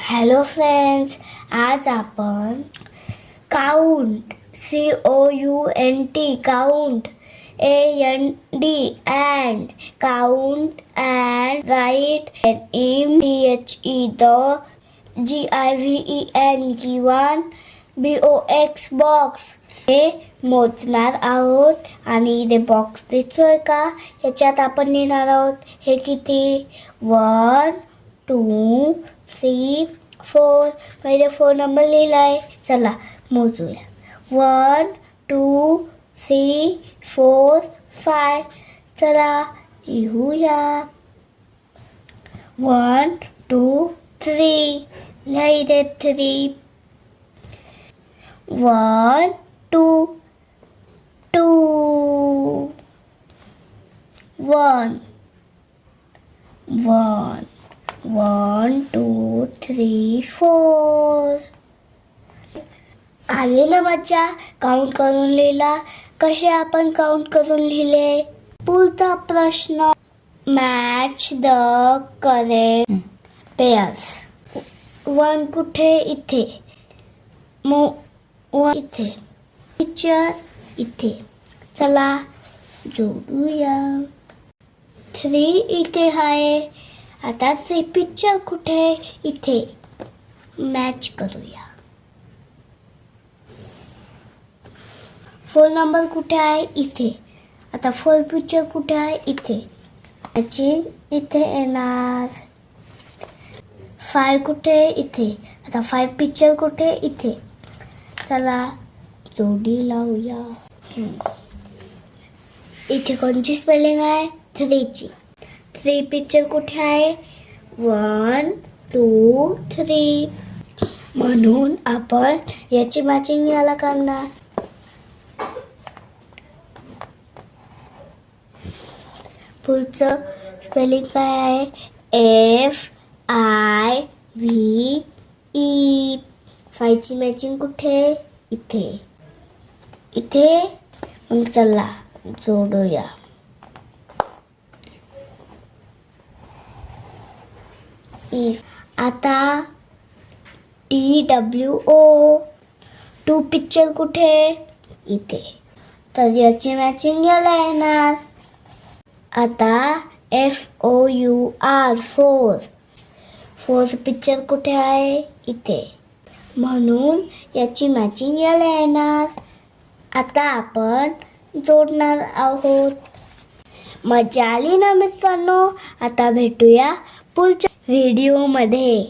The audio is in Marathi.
हॅलो फ्रेंड्स, आज आपण count COUNT count AND and count and write NEMTHE the GIVEN given BOX box हे मोजणार आहोत आणि इथे बॉक्स दिसतोय का? ह्याच्यात आपण लिहिणार आहोत हे किती 1 2 3 4 पहिले 4 नंबर लिहिलाय. चला मोजूया 1 2 3 4 5. चला लिहूया 1 2 3. लिहा इथे 3 1 2 2 1 1 1 2 3 4. आले ना मज्जा? काउंट करून लिहिला. कसे आपण काउंट करून लिहिले? पुढचा प्रश्न मॅच द करेक्ट पेअर्स. 1 कुठे? इथे. इथे. पिक्चर इथे. चला जोडूया. 3 इथे आहे. आता से पिक्चर कुठे? इथे. मॅच करूया. 4 नंबर कुठे आहे? इथे. आता 4 पिक्चर कुठे आहे? इथे. मॅचिंग इथे येणार. 5 कुठे? इथे. आता 5 पिक्चर कुठे? इथे. चला जोडी लावूया. इथे कोणची स्पेलिंग आहे? 3 ची. 3 पिक्चर कुठे आहे? 1 2 3. म्हणून आपण याची मॅचिंग याला करणार. पुढचं स्पेलिंग काय आहे? FIVE. 5 ची मॅचिंग कुठे? इथे. इथे. मग चला जोडूया. आता TWO 2 पिक्चर कुठे? इथे. तर याची मॅचिंग याला येणार. आता FOUR 4 पिक्चर कुठे आहे? इथे. म्हणून याची मॅचिंग याला येणार. आता आपण जोडणार आहोत. मजा आली ना मित्रांनो? आता भेटूया पुढच्या व्हिडिओमध्ये.